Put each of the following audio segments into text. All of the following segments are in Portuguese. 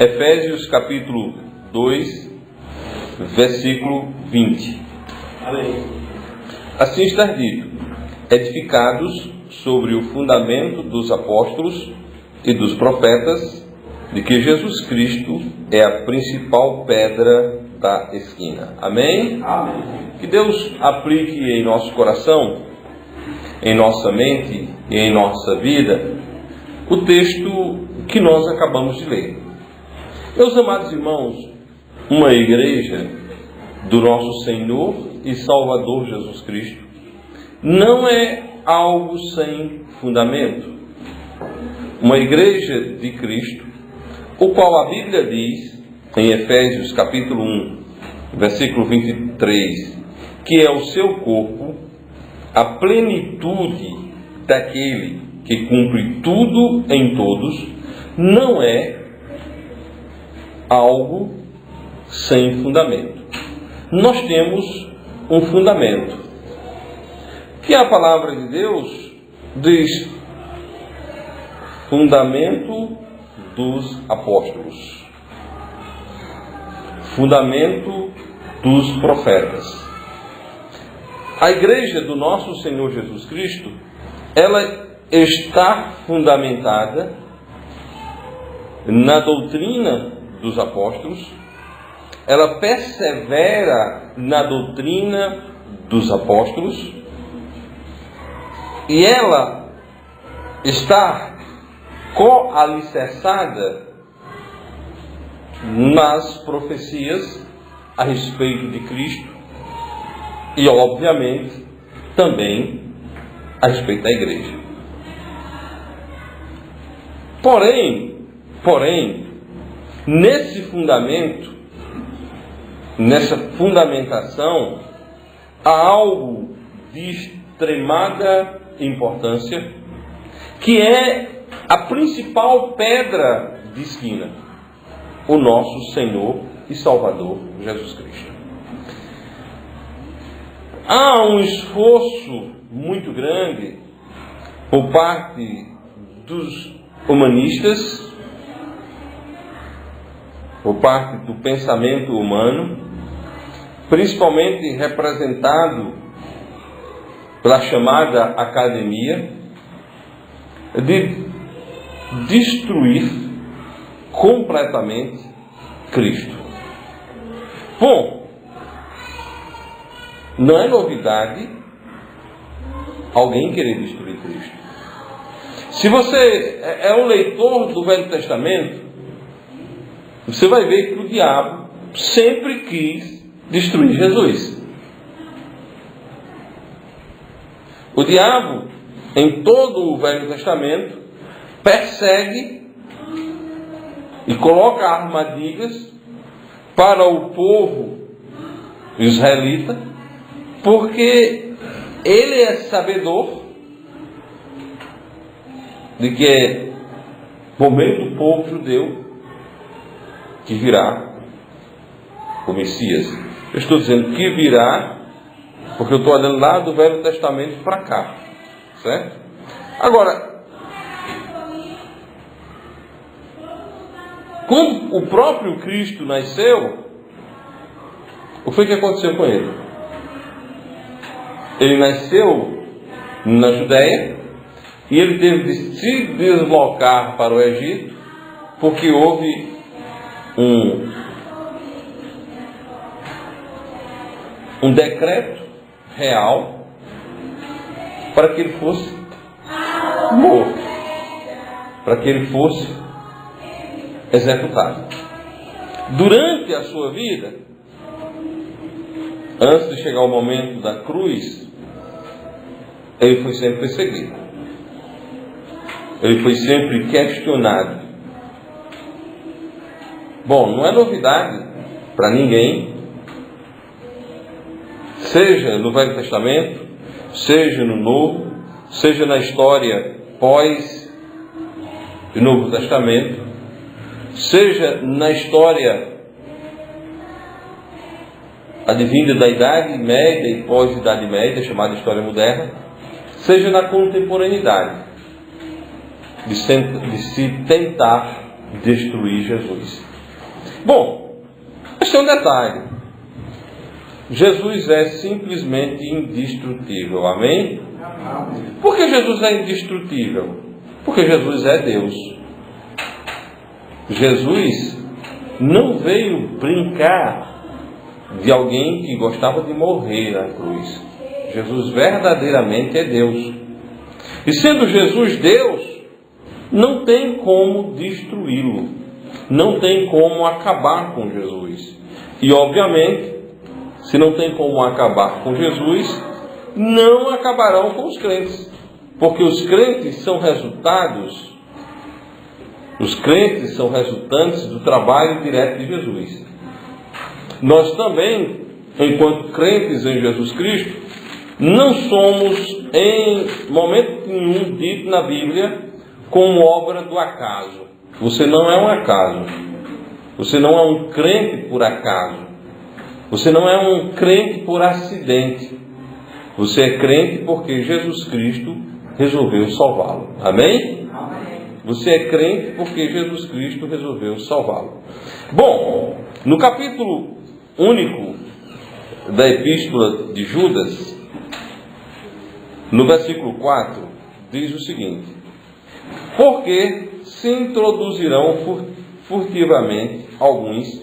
Efésios capítulo 2, versículo 20. Amém. Assim está dito: edificados sobre o fundamento dos apóstolos e dos profetas, de que Jesus Cristo é a principal pedra da esquina. Amém? Amém. Que Deus aplique em nosso coração, em nossa mente e em nossa vida o texto que nós acabamos de ler. Meus amados irmãos, uma igreja do nosso Senhor e Salvador Jesus Cristo não é algo sem fundamento. Uma igreja de Cristo, o qual a Bíblia diz em Efésios capítulo 1, versículo 23, que é o seu corpo, a plenitude daquele que cumpre tudo em todos, não é algo sem fundamento. Nós temos um fundamento, que a palavra de Deus diz: fundamento dos apóstolos, fundamento dos profetas. A igreja do nosso Senhor Jesus Cristo, ela está fundamentada na doutrina dos apóstolos, ela persevera na doutrina dos apóstolos e ela está coalicerçada nas profecias a respeito de Cristo e, obviamente, também a respeito da igreja. Porém, nesse fundamento, nessa fundamentação, há algo de extremada importância, que é a principal pedra de esquina, o nosso Senhor e Salvador Jesus Cristo. Há um esforço muito grande por parte dos humanistas, por parte do pensamento humano, principalmente representado pela chamada academia, de destruir completamente Cristo. Bom, não é novidade alguém querer destruir Cristo. Se você é um leitor do Velho Testamento, você vai ver que o diabo sempre quis destruir Jesus. O diabo, em todo o Velho Testamento, persegue e coloca armadilhas para o povo israelita, porque ele é sabedor de que é por meio do povo judeu que virá o Messias. Eu estou dizendo que virá, porque eu estou olhando lá do Velho Testamento para cá, certo? Agora, quando o próprio Cristo nasceu, o que foi que aconteceu com ele? Ele nasceu na Judéia e ele teve de se deslocar para o Egito, porque houve um decreto real para que ele fosse morto, para que ele fosse executado. Durante a sua vida, antes de chegar o momento da cruz, ele foi sempre perseguido. Ele foi sempre questionado. Bom, não é novidade para ninguém, seja no Velho Testamento, seja no Novo, seja na história pós o Novo Testamento, seja na história advinda da Idade Média e pós-Idade Média, chamada História Moderna, seja na contemporaneidade. de se tentar destruir Jesus. Bom, este é um detalhe. Jesus é simplesmente indestrutível, amém? Por que Jesus é indestrutível? Porque Jesus é Deus. Jesus não veio brincar de alguém que gostava de morrer na cruz. Jesus verdadeiramente é Deus. E sendo Jesus Deus, não tem como destruí-lo. Não tem como acabar com Jesus. E obviamente, se não tem como acabar com Jesus, não acabarão com os crentes. Porque os crentes são resultados, os crentes são resultantes do trabalho direto de Jesus. Nós também, enquanto crentes em Jesus Cristo, não somos em momento nenhum dito na Bíblia como obra do acaso. Você não é um acaso. Você não é um crente por acaso. Você não é um crente por acidente. Você é crente porque Jesus Cristo resolveu salvá-lo. Amém? Amém. Você é crente porque Jesus Cristo resolveu salvá-lo. Bom, no capítulo único da Epístola de Judas, no versículo 4, diz o seguinte: porque se introduzirão furtivamente alguns,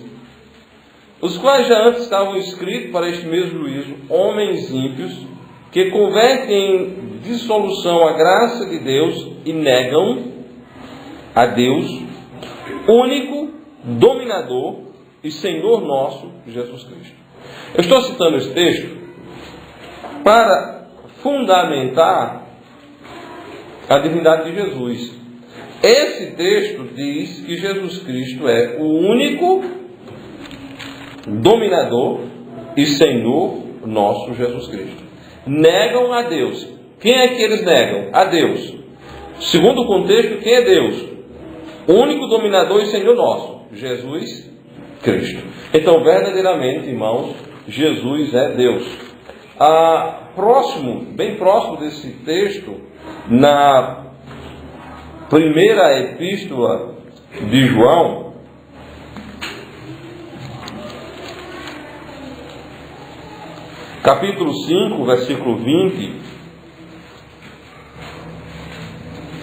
os quais já antes estavam escritos para este mesmo juízo, homens ímpios, que convertem em dissolução a graça de Deus e negam a Deus, único, dominador e Senhor nosso, Jesus Cristo. Eu estou citando esse texto para fundamentar a divindade de Jesus. Esse texto diz que Jesus Cristo é o único dominador e Senhor nosso, Jesus Cristo. Negam a Deus. Quem é que eles negam? A Deus. Segundo o contexto, quem é Deus? O único dominador e Senhor nosso, Jesus Cristo. Então, verdadeiramente, irmãos, Jesus é Deus. Bem próximo desse texto, na primeira epístola de João, capítulo 5, versículo 20,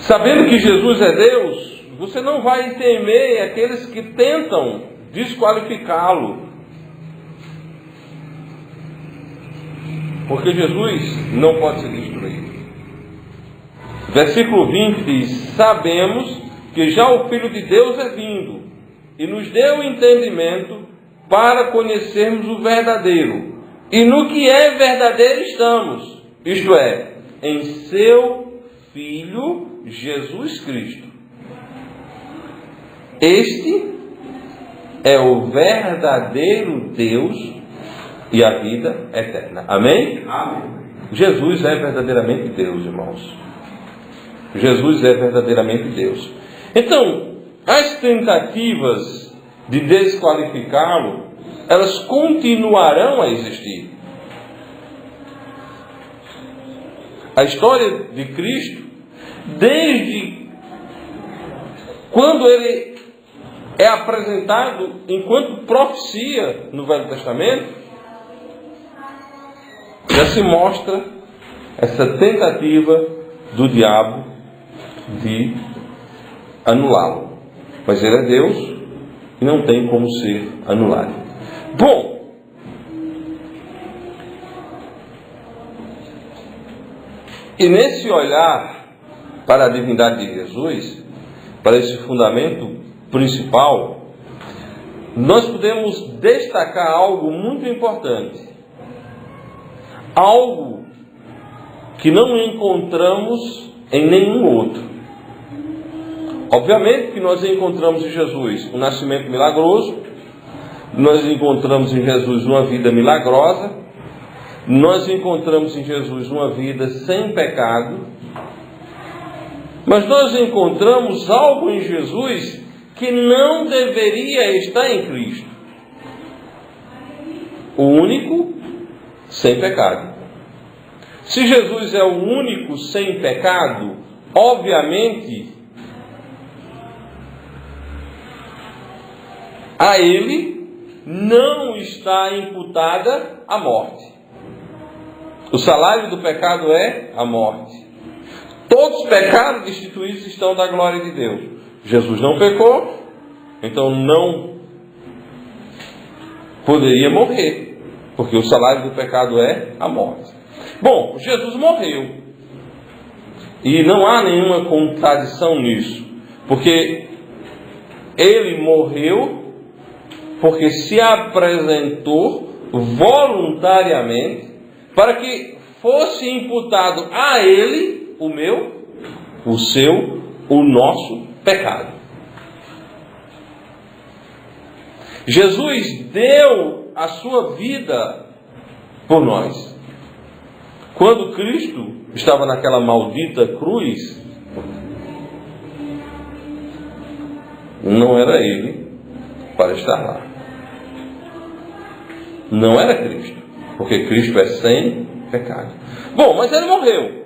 sabendo que Jesus é Deus, você não vai temer aqueles que tentam desqualificá-lo, porque Jesus não pode ser destruído. Versículo 20 diz: sabemos que já o Filho de Deus é vindo e nos deu entendimento para conhecermos o verdadeiro. E no que é verdadeiro estamos, isto é, em seu Filho Jesus Cristo. Este é o verdadeiro Deus e a vida eterna. Amém? Amém. Jesus é verdadeiramente Deus, irmãos. Jesus é verdadeiramente Deus. Então, as tentativas de desqualificá-lo, elas continuarão a existir. A história de Cristo, desde quando ele é apresentado enquanto profecia no Velho Testamento, já se mostra essa tentativa do diabo de anulá-lo. Mas ele é Deus e não tem como ser anulado. Bom, e nesse olhar para a divindade de Jesus, para esse fundamento principal, nós podemos destacar algo muito importante. Algo que não encontramos em nenhum outro. Obviamente que nós encontramos em Jesus um nascimento milagroso, nós encontramos em Jesus uma vida milagrosa, nós encontramos em Jesus uma vida sem pecado, mas nós encontramos algo em Jesus que não deveria estar em Cristo. O único sem pecado. Se Jesus é o único sem pecado, obviamente a ele não está imputada a morte. O salário do pecado é a morte. Todos os pecados destituídos estão da glória de Deus. Jesus não pecou, então não poderia morrer, porque o salário do pecado é a morte. Bom, Jesus morreu. E não há nenhuma contradição nisso, porque ele morreu porque se apresentou voluntariamente para que fosse imputado a ele o meu, o seu, o nosso pecado. Jesus deu a sua vida por nós. Quando Cristo estava naquela maldita cruz, não era ele para estar lá. Não era Cristo, porque Cristo é sem pecado. Bom, mas ele morreu.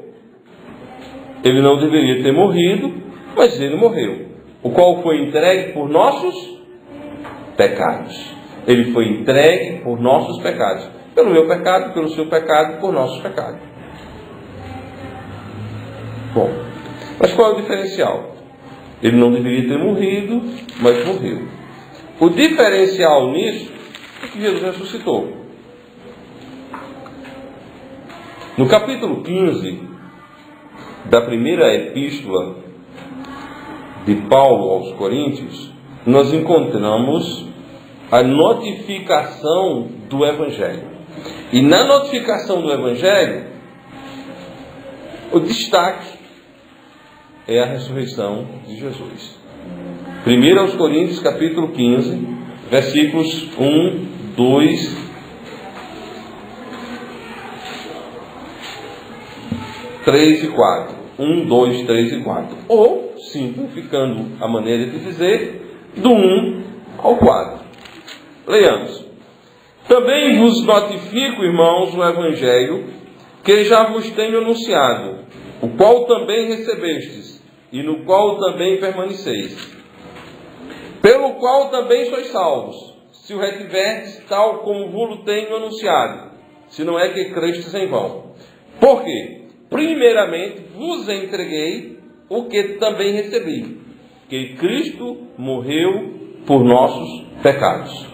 Ele não deveria ter morrido, mas ele morreu. O qual foi entregue por nossos pecados. Ele foi entregue por nossos pecados. Pelo meu pecado, pelo seu pecado, por nossos pecados. Bom, mas qual é o diferencial? Ele não deveria ter morrido, mas morreu. O diferencial nisso é que Jesus ressuscitou. No capítulo 15 da primeira epístola de Paulo aos Coríntios, nós encontramos a notificação do Evangelho. E na notificação do Evangelho, o destaque é a ressurreição de Jesus. 1 aos Coríntios, capítulo 15, versículos 1, 2, 3 e 4. 1, 2, 3 e 4. Ou, simplificando a maneira de dizer, do 1 ao 4. Leiamos. Também vos notifico, irmãos, o Evangelho, que já vos tenho anunciado, o qual também recebestes, e no qual também permaneceis, pelo qual também sois salvos, se o retiverdes tal como vos tenho anunciado, se não é que crestes em vão. Por quê? Primeiramente vos entreguei o que também recebi, que Cristo morreu por nossos pecados,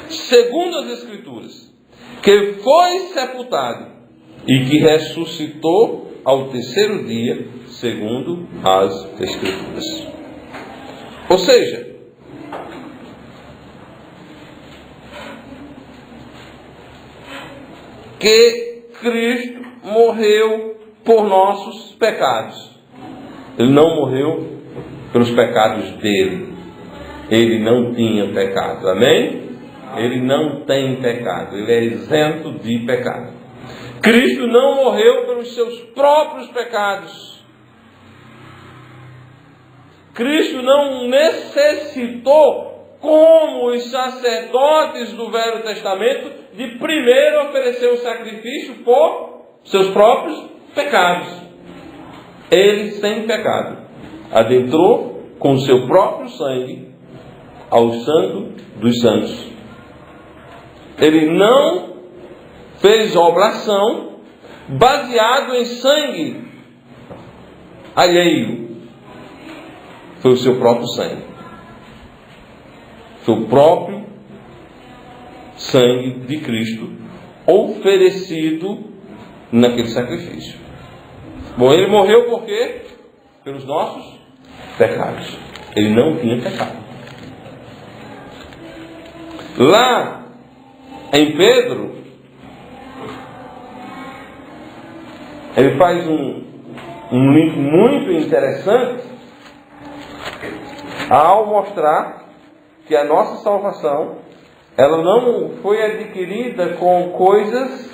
segundo as Escrituras, que foi sepultado e que ressuscitou ao terceiro dia, segundo as Escrituras. Ou seja, que Cristo morreu por nossos pecados. Ele não morreu pelos pecados dele. Ele não tinha pecado. Amém? Ele não tem pecado. Ele é isento de pecado. Cristo não morreu pelos seus próprios pecados. Cristo não necessitou, como os sacerdotes do Velho Testamento, de primeiro oferecer o sacrifício por seus próprios pecados. Ele, sem pecado, adentrou com o seu próprio sangue ao Santo dos Santos. Ele não fez oblação baseado em sangue alheio. Foi o seu próprio sangue. Foi o próprio sangue de Cristo oferecido naquele sacrifício. Bom, ele morreu por quê? Pelos nossos pecados. Ele não tinha pecado. Lá em Pedro, ele faz um link muito interessante ao mostrar que a nossa salvação, ela não foi adquirida com coisas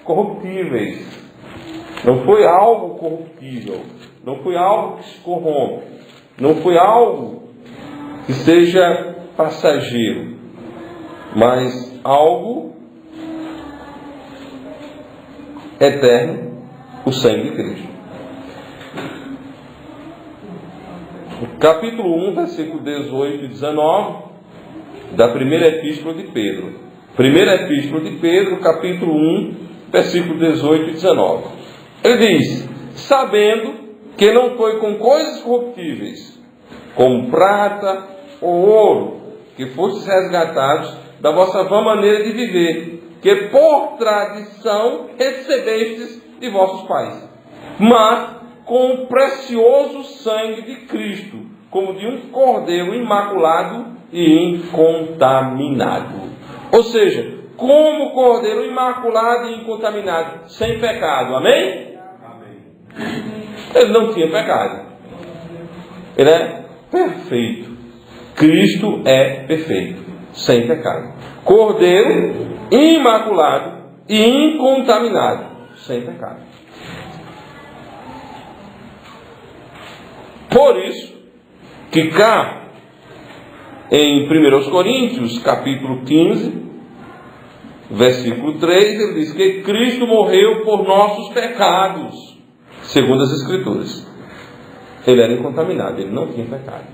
corruptíveis. Não foi algo corruptível. Não foi algo que se corrompe. Não foi algo que seja passageiro. Mas algo eterno, o sangue de Cristo. capítulo 1, versículo 18 e 19, da primeira epístola de Pedro. Primeira epístola de Pedro, capítulo 1, versículo 18 e 19. Ele diz: sabendo que não foi com coisas corruptíveis, como prata ou ouro, que fostes resgatados da vossa vã maneira de viver, que por tradição recebestes de vossos pais, mas com o precioso sangue de Cristo, como de um cordeiro imaculado e incontaminado. Ou seja, como cordeiro imaculado e incontaminado, sem pecado. Amém? Amém. Ele não tinha pecado. Ele é perfeito. Cristo é perfeito, sem pecado. Cordeiro imaculado e incontaminado, sem pecado. Por isso que cá em 1 Coríntios, capítulo 15, versículo 3, ele diz que Cristo morreu por nossos pecados, segundo as Escrituras. Ele era incontaminado, ele não tinha pecado.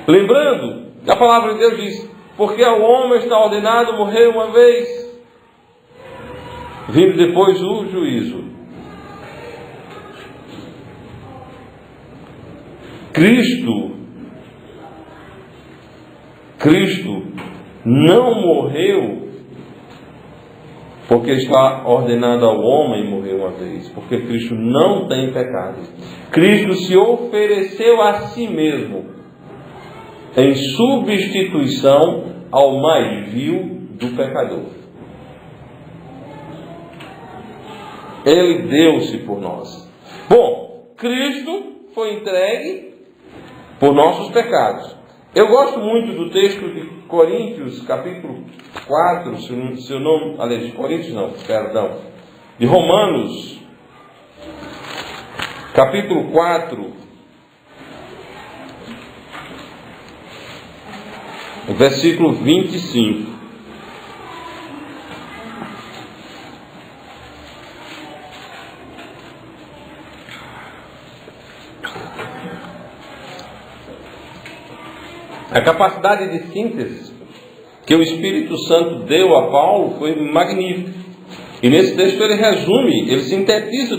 Lembrando, a palavra de Deus diz: porque ao homem está ordenado morrer uma vez, vindo depois o juízo. Cristo não morreu porque está ordenado ao homem morrer uma vez, porque Cristo não tem pecado. Cristo se ofereceu a si mesmo em substituição ao mais vil do pecador. Ele deu-se por nós. Bom, Cristo foi entregue por nossos pecados. Eu gosto muito do texto de Coríntios, capítulo 4, de Romanos, capítulo 4, versículo 25. A capacidade de síntese que o Espírito Santo deu a Paulo foi magnífica. E nesse texto ele resume, ele sintetiza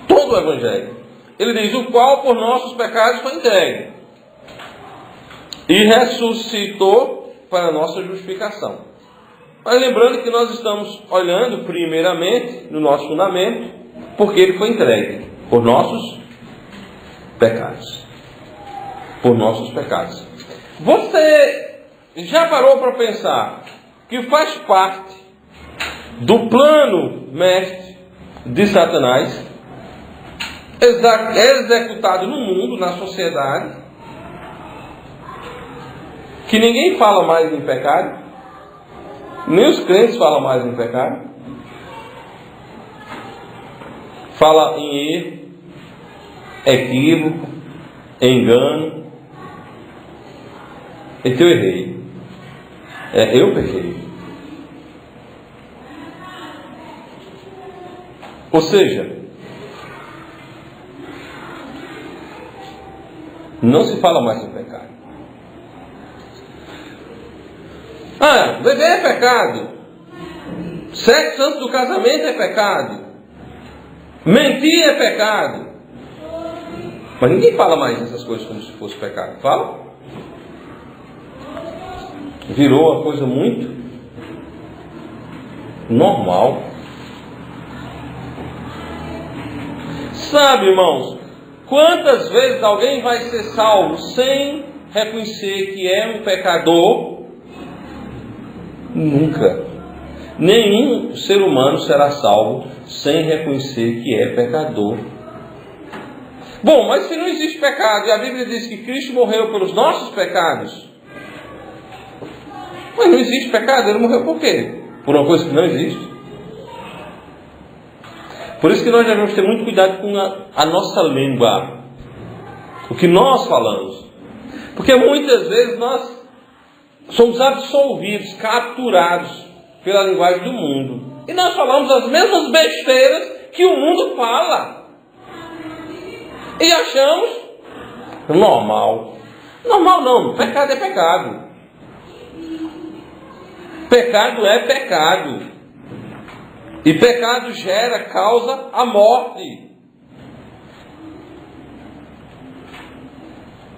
todo o Evangelho. Ele diz: o qual por nossos pecados foi entregue e ressuscitou para a nossa justificação. Mas lembrando que nós estamos olhando primeiramente no nosso fundamento, porque ele foi entregue por nossos pecados. Por nossos pecados. Você já parou para pensar que faz parte do plano mestre de Satanás, executado no mundo, na sociedade, que ninguém fala mais em pecado, nem os crentes falam mais em pecado, fala em erro, equívoco, engano. Então eu errei. Eu pequei. Ou seja, não se fala mais em pecado. Beber é pecado. Sexo antes do casamento é pecado. Mentir é pecado. Mas ninguém fala mais dessas coisas como se fosse pecado. Fala? Virou uma coisa muito normal. Sabe, irmãos, quantas vezes alguém vai ser salvo sem reconhecer que é um pecador? Nunca. Nenhum ser humano será salvo sem reconhecer que é pecador. Bom, mas se não existe pecado e a Bíblia diz que Cristo morreu pelos nossos pecados, mas não existe pecado, ele morreu por quê? Por uma coisa que não existe. Por isso que nós devemos ter muito cuidado com a nossa língua, o que nós falamos. Porque muitas vezes nós somos absolvidos, capturados pela linguagem do mundo. E nós falamos as mesmas besteiras que o mundo fala. E achamos normal. Normal não, pecado é pecado. Pecado é pecado. E pecado causa a morte.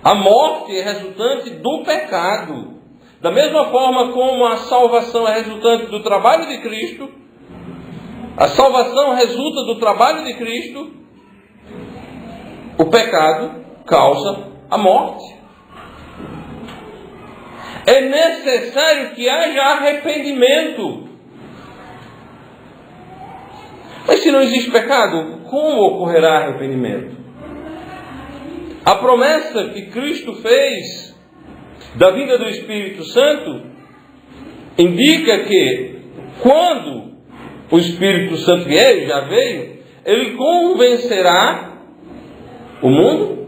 A morte é resultante do pecado. Da mesma forma como a salvação é resultante do trabalho de Cristo, a salvação resulta do trabalho de Cristo, o pecado causa a morte. É necessário que haja arrependimento. Mas se não existe pecado, como ocorrerá arrependimento? A promessa que Cristo fez da vinda do Espírito Santo indica que quando o Espírito Santo vier, já veio, ele convencerá o mundo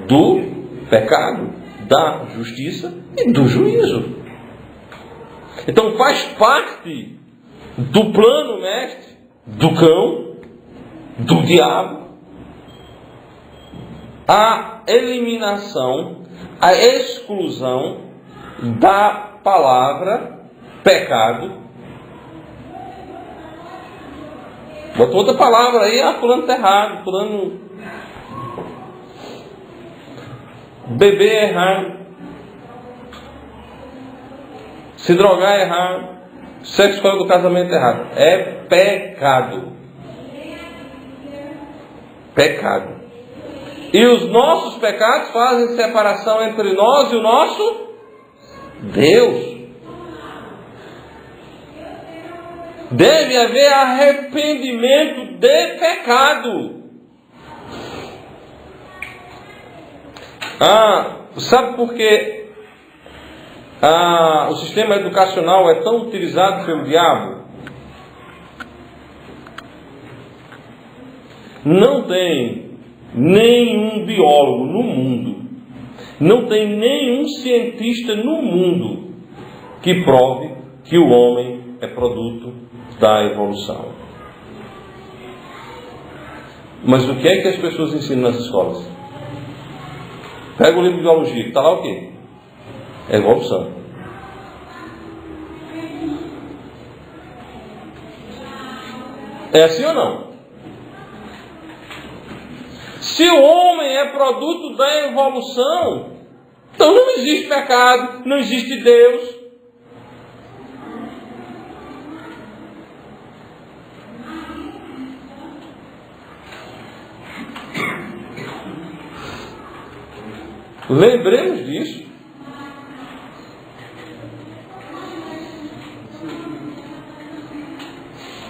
do pecado, da justiça e do juízo. Então faz parte do plano mestre, do cão, do diabo, a eliminação, a exclusão da palavra pecado. Botou outra palavra aí, fulano está errado, fulano beber é errado, se drogar é errado, sexo fora do casamento é errado. É pecado. Pecado. E os nossos pecados fazem separação entre nós e o nosso Deus. Deve haver arrependimento de pecado. Sabe por que o sistema educacional é tão utilizado pelo diabo? Não tem nenhum biólogo no mundo, não tem nenhum cientista no mundo que prove que o homem é produto da evolução. Mas o que é que as pessoas ensinam nas escolas? Pega o livro de biologia, que está lá o quê? É evolução. É assim ou não? Se o homem é produto da evolução, então não existe pecado, não existe Deus. Lembremos disso.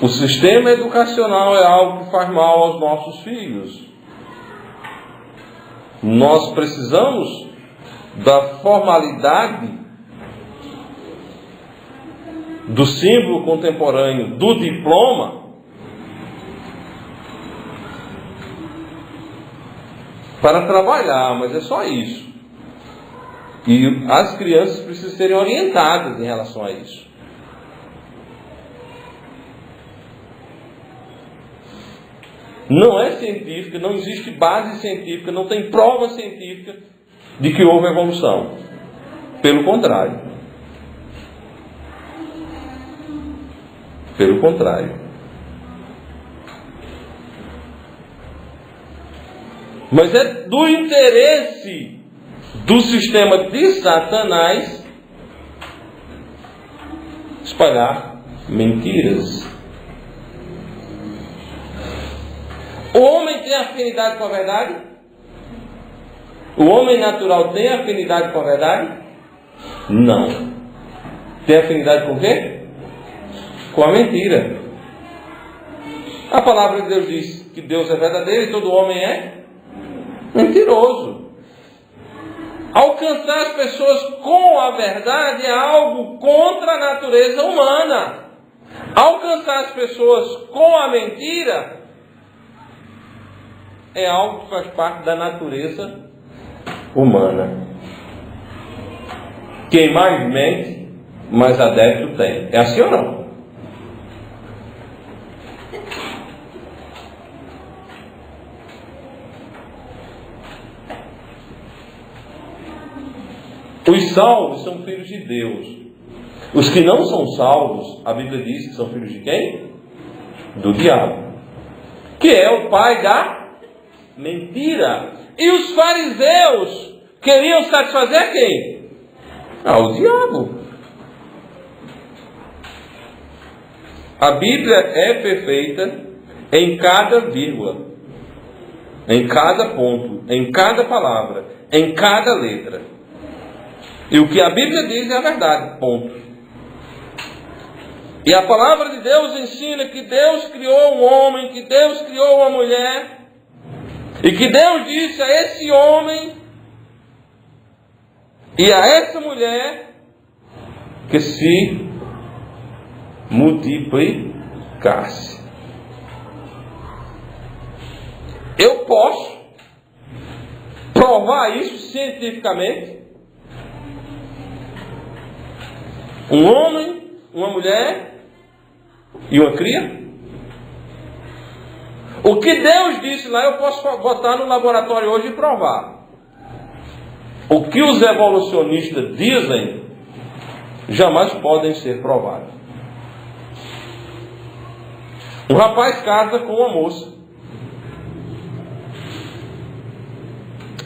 O sistema educacional é algo que faz mal aos nossos filhos. Nós precisamos da formalidade do símbolo contemporâneo do diploma para trabalhar, mas é só isso. E as crianças precisam serem orientadas em relação a isso. Não é científica, não existe base científica, não tem prova científica de que houve evolução. Pelo contrário. Pelo contrário. Mas é do interesse do sistema de Satanás espalhar mentiras. O homem tem afinidade com a verdade? O homem natural tem afinidade com a verdade? Não. Tem afinidade com o quê? Com a mentira. A palavra de Deus diz que Deus é verdadeiro e todo homem é mentiroso. Alcançar as pessoas com a verdade é algo contra a natureza humana. Alcançar as pessoas com a mentira é algo que faz parte da natureza humana. Quem mais mente, mais adepto tem. É assim ou não? Os salvos são filhos de Deus. Os que não são salvos, a Bíblia diz que são filhos de quem? Do diabo, que é o pai da mentira. E os fariseus queriam satisfazer quem? O diabo. A Bíblia é perfeita em cada vírgula, em cada ponto, em cada palavra, em cada letra. E o que a Bíblia diz é a verdade, ponto. E a palavra de Deus ensina que Deus criou um homem, que Deus criou uma mulher, e que Deus disse a esse homem e a essa mulher que se multiplicasse. Eu posso provar isso cientificamente. Um homem, uma mulher e uma cria. O que Deus disse lá, eu posso botar no laboratório hoje e provar. O que os evolucionistas dizem, jamais podem ser provados. Um rapaz casa com uma moça.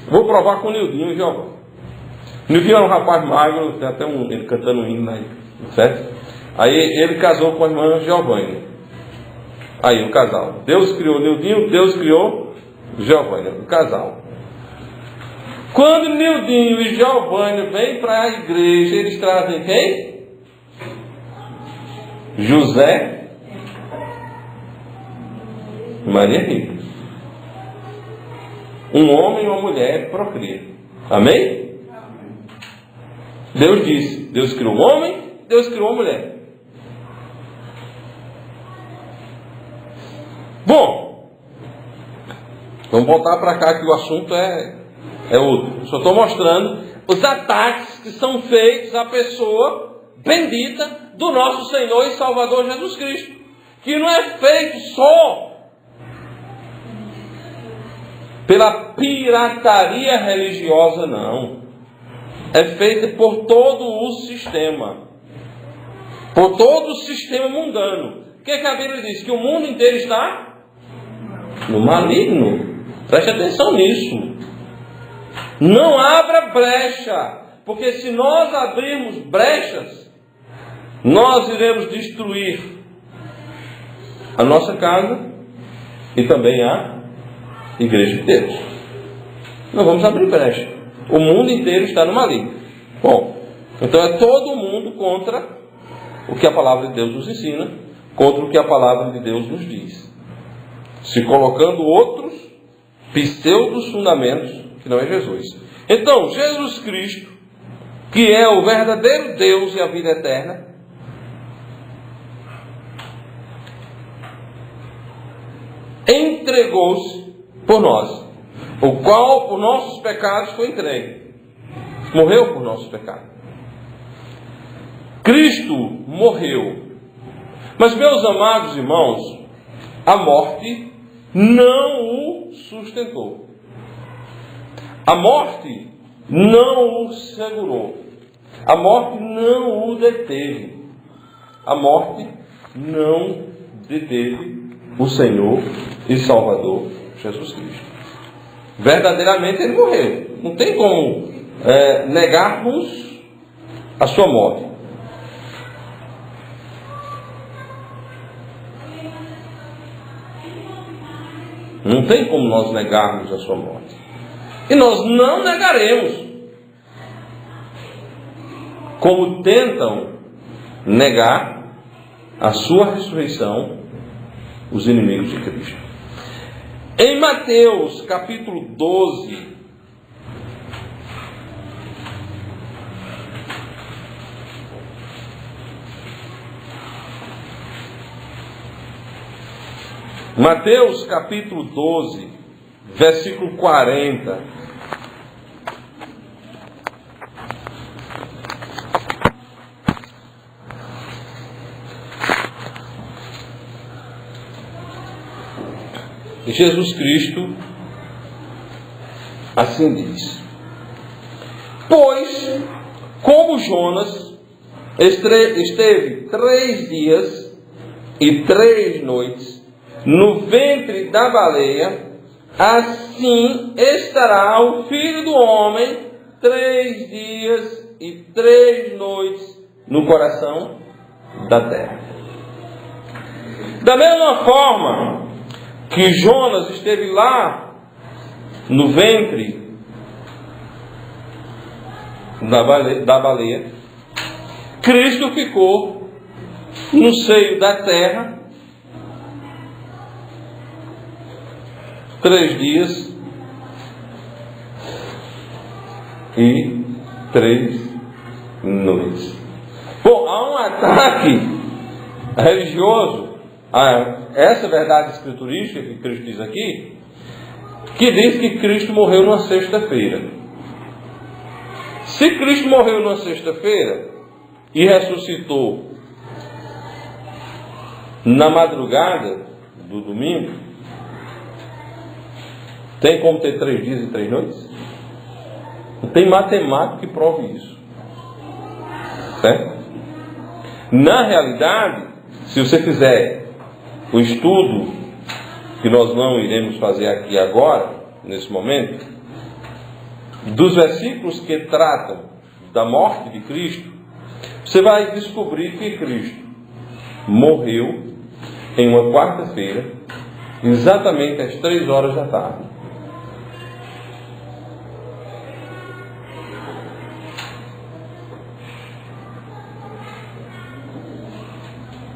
Vou provar com o Nildinho e Giovanni. O Nildinho era um rapaz magro, tem até ele cantando um hino aí, certo? Aí ele casou com a irmã Giovanni. Aí o casal. Deus criou Nildinho, Deus criou Giovanni, o casal. Quando Nildinho e Giovanni vêm para a igreja, eles trazem quem? José e Maria Rita. Um homem e uma mulher procria. Amém? Deus disse. Deus criou um homem, Deus criou uma mulher. Bom, vamos voltar para cá que o assunto é outro. Só estou mostrando os ataques que são feitos à pessoa bendita do nosso Senhor e Salvador Jesus Cristo. Que não é feito só pela pirataria religiosa, não. É feito por todo o sistema. Por todo o sistema mundano. O que a Bíblia diz? Que o mundo inteiro está no maligno. Preste atenção nisso. Não abra brecha. Porque se nós abrirmos brechas, nós iremos destruir a nossa casa e também a Igreja de Deus. Não vamos abrir brecha. O mundo inteiro está no maligno. Bom, então é todo mundo contra o que a palavra de Deus nos ensina, contra o que a palavra de Deus nos diz, se colocando outros pseudos fundamentos que não é Jesus. Então, Jesus Cristo, que é o verdadeiro Deus e a vida eterna, entregou-se por nós, o qual por nossos pecados foi entregue. Morreu por nossos pecados. Cristo morreu. Mas, meus amados irmãos, a morte não o sustentou. A morte não o segurou. A morte não o deteve. A morte não deteve o Senhor e Salvador Jesus Cristo. Verdadeiramente ele morreu. Não tem como negarmos a sua morte. Não tem como nós negarmos a sua morte. E nós não negaremos, como tentam negar a sua ressurreição os inimigos de Cristo. Em Mateus capítulo 12, Mateus capítulo 12, versículo 40. Jesus Cristo assim diz: pois Como Jonas esteve 3 dias e 3 noites no ventre da baleia, assim estará o Filho do Homem 3 dias e 3 noites no coração da terra. Da mesma forma que Jonas esteve lá no ventre da baleia, Cristo ficou no seio da terra 3 dias e 3 noites. Bom, há um ataque religioso a essa verdade escriturística que Cristo diz aqui, que diz que Cristo morreu numa sexta-feira. Se Cristo morreu numa sexta-feira e ressuscitou na madrugada do domingo, tem como ter 3 dias e 3 noites? Não tem matemática que prove isso. Certo? Na realidade, se você fizer o estudo, que nós não iremos fazer aqui agora, nesse momento, dos versículos que tratam da morte de Cristo, você vai descobrir que Cristo morreu em uma quarta-feira, exatamente às 3 horas da tarde.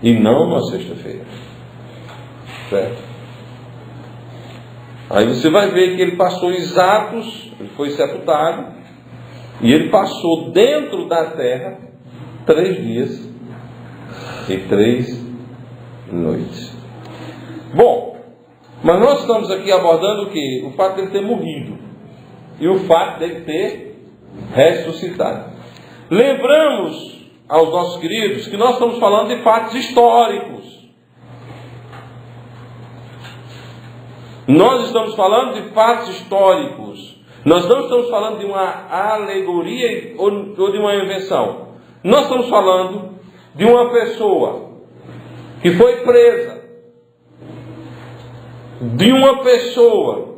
E não na sexta-feira. Certo? Aí você vai ver que ele passou ele foi sepultado, e ele passou dentro da terra 3 dias e 3 noites. Bom, mas nós estamos aqui abordando o quê? O fato dele ter morrido e o fato dele ter ressuscitado. Lembramos aos nossos queridos que nós estamos falando de fatos históricos. Nós estamos falando de fatos históricos. Nós não estamos falando de uma alegoria ou de uma invenção. Nós estamos falando de uma pessoa que foi presa, de uma pessoa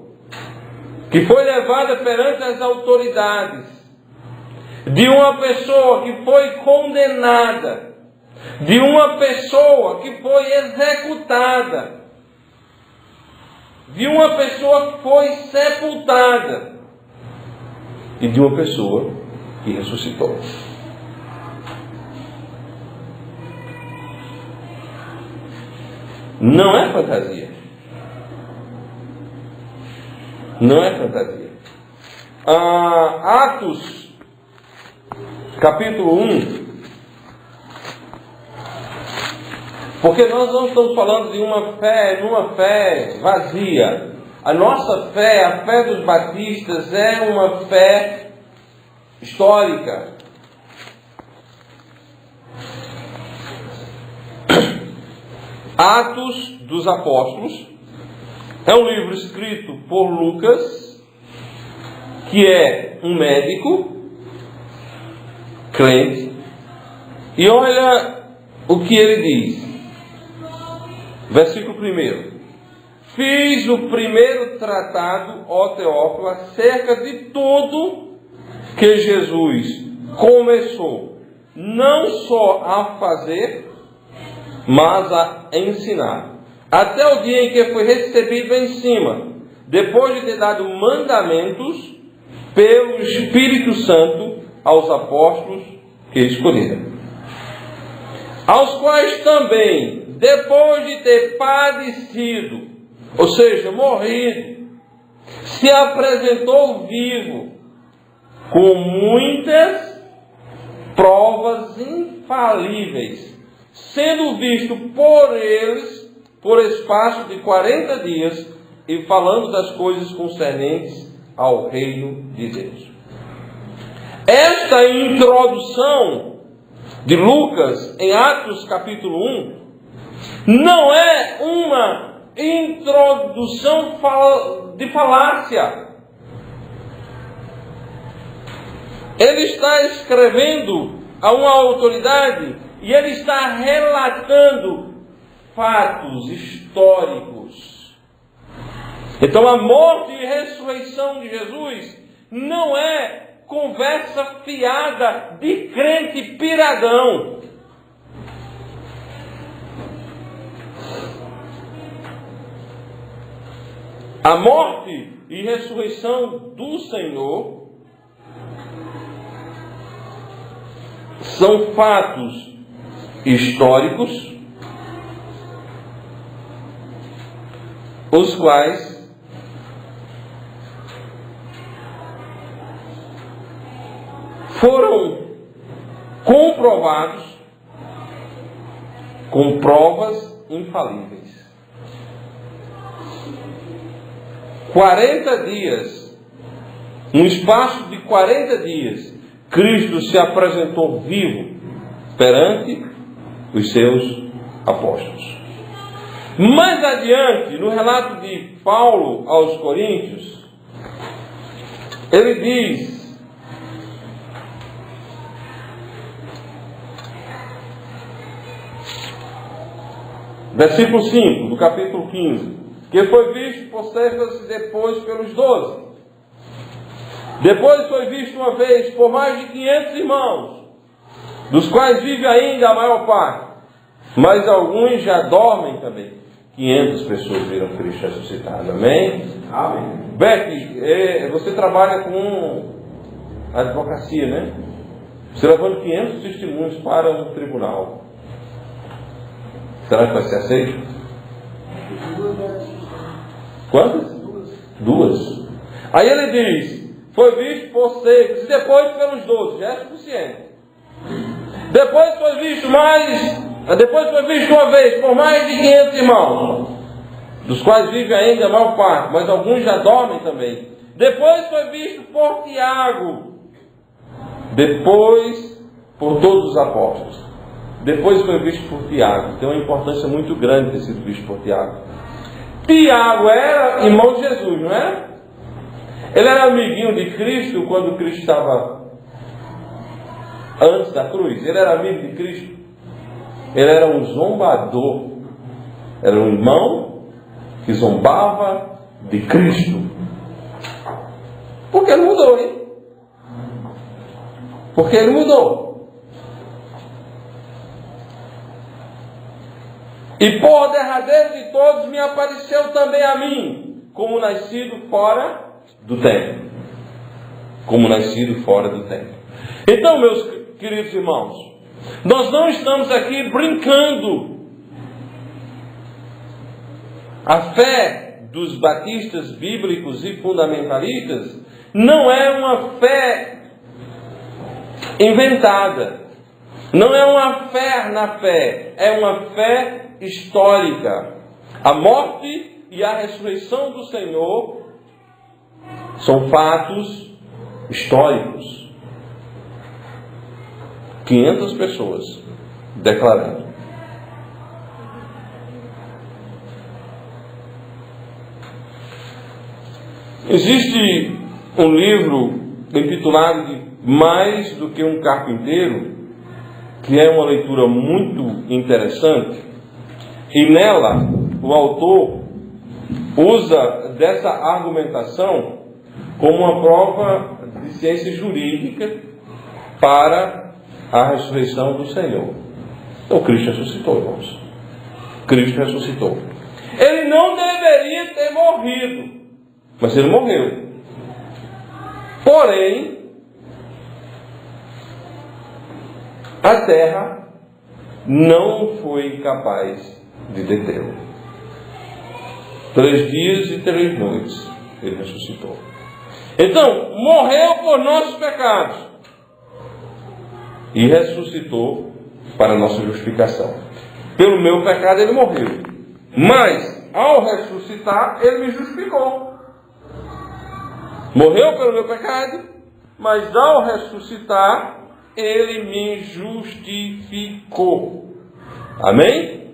que foi levada perante as autoridades, de uma pessoa que foi condenada, de uma pessoa que foi executada, de uma pessoa que foi sepultada e de uma pessoa que ressuscitou. Não é fantasia. Não é fantasia. Atos, capítulo 1. Porque nós não estamos falando de uma fé vazia. A nossa fé, a fé dos batistas, é uma fé histórica. Atos dos Apóstolos é um livro escrito por Lucas, que é um médico crente, e olha o que ele diz. Versículo 1. Fiz o primeiro tratado, ó Teófilo, acerca de tudo que Jesus começou, não só a fazer, mas a ensinar, até o dia em que foi recebido em cima, depois de ter dado mandamentos pelo Espírito Santo aos apóstolos que escolheram, aos quais também, depois de ter padecido, ou seja, morrido, se apresentou vivo, com muitas provas infalíveis, sendo visto por eles por espaço de 40 dias, e falando das coisas concernentes ao reino de Deus. Esta introdução de Lucas em Atos capítulo 1 não é uma introdução de falácia. Ele está escrevendo a uma autoridade e ele está relatando fatos históricos. Então a morte e ressurreição de Jesus não é conversa fiada de crente piradão. A morte e ressurreição do Senhor são fatos históricos, os quais foram comprovados com provas infalíveis. 40 dias, num espaço de 40 dias, Cristo se apresentou vivo perante os seus apóstolos. Mais adiante, no relato de Paulo aos Coríntios, ele diz: versículo 5 do capítulo 15, que foi visto por Cefas e depois pelos 12. Depois foi visto uma vez por mais de 500 irmãos, dos quais vive ainda a maior parte, mas alguns já dormem também. 500 pessoas viram Cristo ressuscitado. Amém? Amém. Beck, você trabalha com advocacia, né? Você levando 500 testemunhos para um tribunal. Será que vai ser aceito? Quantas? Duas. Aí ele diz: foi visto por 6 e depois pelos 12. Já é suficiente. Depois foi visto uma vez por mais de 500 irmãos, dos quais vive ainda a maior parte, mas alguns já dormem também. Depois foi visto por Tiago. Depois por todos os apóstolos. Depois foi visto por Tiago. Tem uma importância muito grande ter sido visto por Tiago. Tiago era irmão de Jesus, não é? Ele era amiguinho de Cristo quando Cristo estava antes da cruz. Ele era amigo de Cristo. Ele era um zombador. Era um irmão que zombava de Cristo. Porque ele mudou, hein? Porque ele mudou. E por derradeiro de todos me apareceu também a mim, como nascido fora do tempo. Como nascido fora do tempo. Então, meus queridos irmãos, nós não estamos aqui brincando. A fé dos batistas bíblicos e fundamentalistas não é uma fé inventada. Não é uma fé na fé. É uma fé histórica. A morte e a ressurreição do Senhor são fatos históricos. 500 pessoas declarando. Existe um livro intitulado de Mais do que um Carpinteiro, que é uma leitura muito interessante, e nela o autor usa dessa argumentação como uma prova de ciência jurídica para a ressurreição do Senhor. Então Cristo ressuscitou, irmãos. Cristo ressuscitou. Ele não deveria ter morrido, mas ele morreu. Porém, a terra não foi capaz de detê-lo. 3 dias e 3 noites ele ressuscitou. Então, morreu por nossos pecados e ressuscitou para a nossa justificação. Pelo meu pecado ele morreu, mas ao ressuscitar ele me justificou. Morreu pelo meu pecado, mas ao ressuscitar ele me justificou. Amém?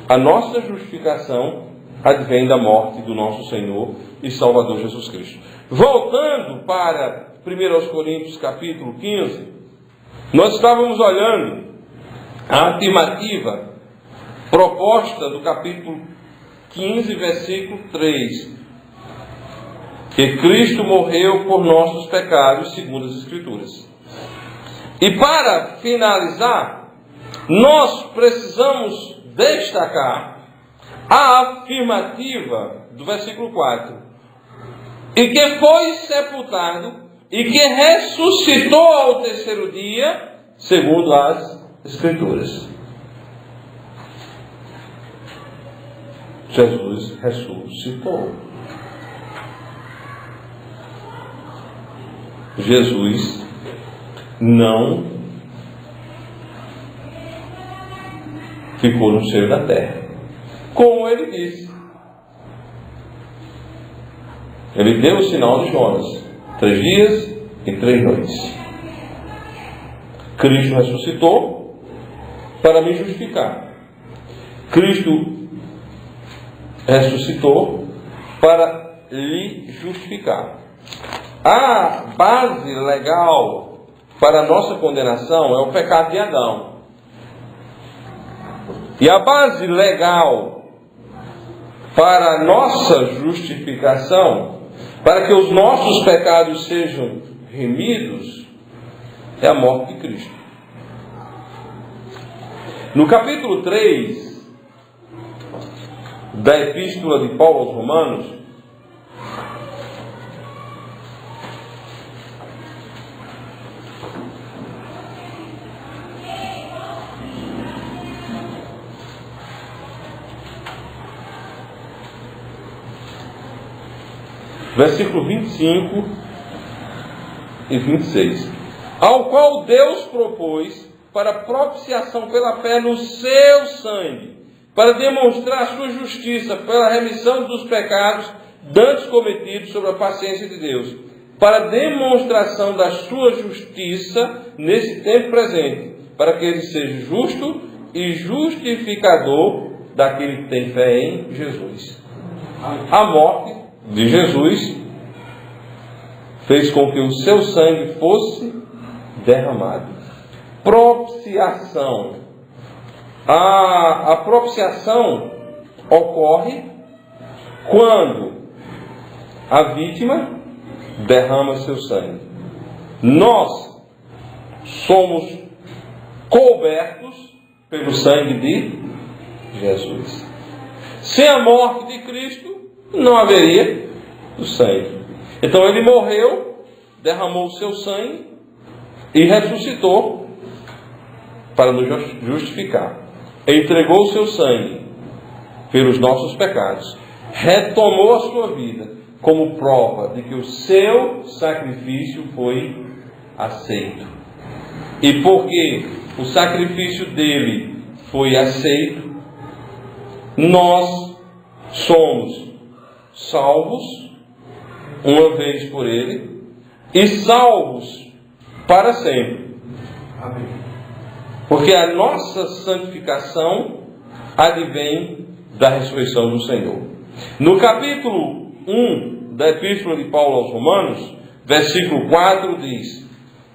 A nossa justificação advém da morte do nosso Senhor e Salvador Jesus Cristo. Voltando para 1 Coríntios capítulo 15, nós estávamos olhando a afirmativa proposta do capítulo 15, versículo 3, que Cristo morreu por nossos pecados, segundo as Escrituras. E para finalizar, nós precisamos destacar a afirmativa do versículo 4, e que foi sepultado e que ressuscitou ao terceiro dia, segundo as Escrituras. Jesus ressuscitou. Jesus não ficou no seio da terra, como ele disse. Ele deu o sinal de Jonas, 3 dias e 3 noites. Cristo ressuscitou para me justificar. Cristo ressuscitou para lhe justificar. A base legal para a nossa condenação é o pecado de Adão. E a base legal para a nossa justificação, para que os nossos pecados sejam remidos, é a morte de Cristo. No capítulo 3 da Epístola de Paulo aos Romanos, versículo 25 e 26, ao qual Deus propôs para propiciação pela fé no seu sangue, para demonstrar a sua justiça pela remissão dos pecados dantes cometidos sobre a paciência de Deus, para demonstração da sua justiça nesse tempo presente, para que ele seja justo e justificador daquele que tem fé em Jesus. A morte de Jesus fez com que o seu sangue fosse derramado. Propiciação. A propiciação ocorre quando a vítima derrama seu sangue. Nós somos cobertos pelo sangue de Jesus. Sem a morte de Cristo, não haveria o sangue. Então ele morreu, derramou o seu sangue e ressuscitou para nos justificar. Entregou o seu sangue pelos nossos pecados, retomou a sua vida como prova de que o seu sacrifício foi aceito. E porque o sacrifício dele foi aceito, nós somos salvos uma vez por ele e salvos para sempre. Amém. Porque a nossa santificação advém da ressurreição do Senhor. No capítulo 1 da Epístola de Paulo aos Romanos, versículo 4 diz: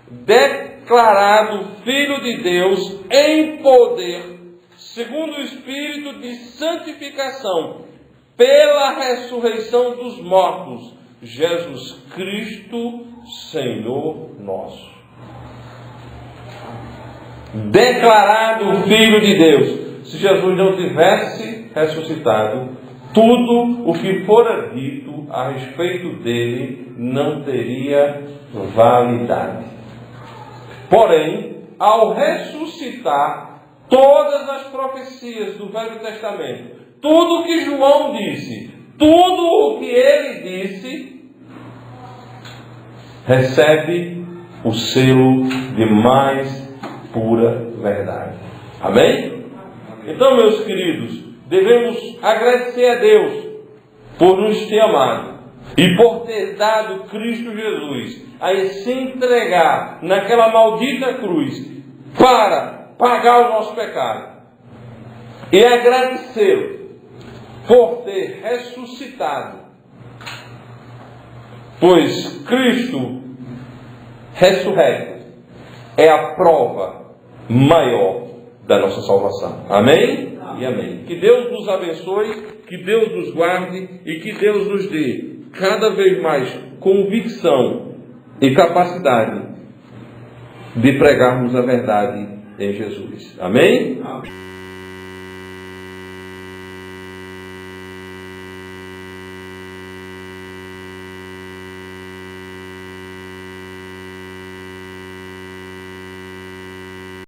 declarado Filho de Deus em poder, segundo o Espírito de santificação, pela ressurreição dos mortos, Jesus Cristo, Senhor nosso. Declarado Filho de Deus. Se Jesus não tivesse ressuscitado, tudo o que fora dito a respeito dele não teria validade. Porém, ao ressuscitar, todas as profecias do Velho Testamento, tudo o que João disse, tudo o que ele disse, recebe o selo de mais pura verdade. Amém? Então, meus queridos, devemos agradecer a Deus por nos ter amado e por ter dado Cristo Jesus a se entregar naquela maldita cruz para pagar o nosso pecado, e agradecê-lo por ter ressuscitado, pois Cristo ressurreto, é a prova maior da nossa salvação. Amém? E amém. Que Deus nos abençoe, que Deus nos guarde e que Deus nos dê cada vez mais convicção e capacidade de pregarmos a verdade em Jesus. Amém? Amém.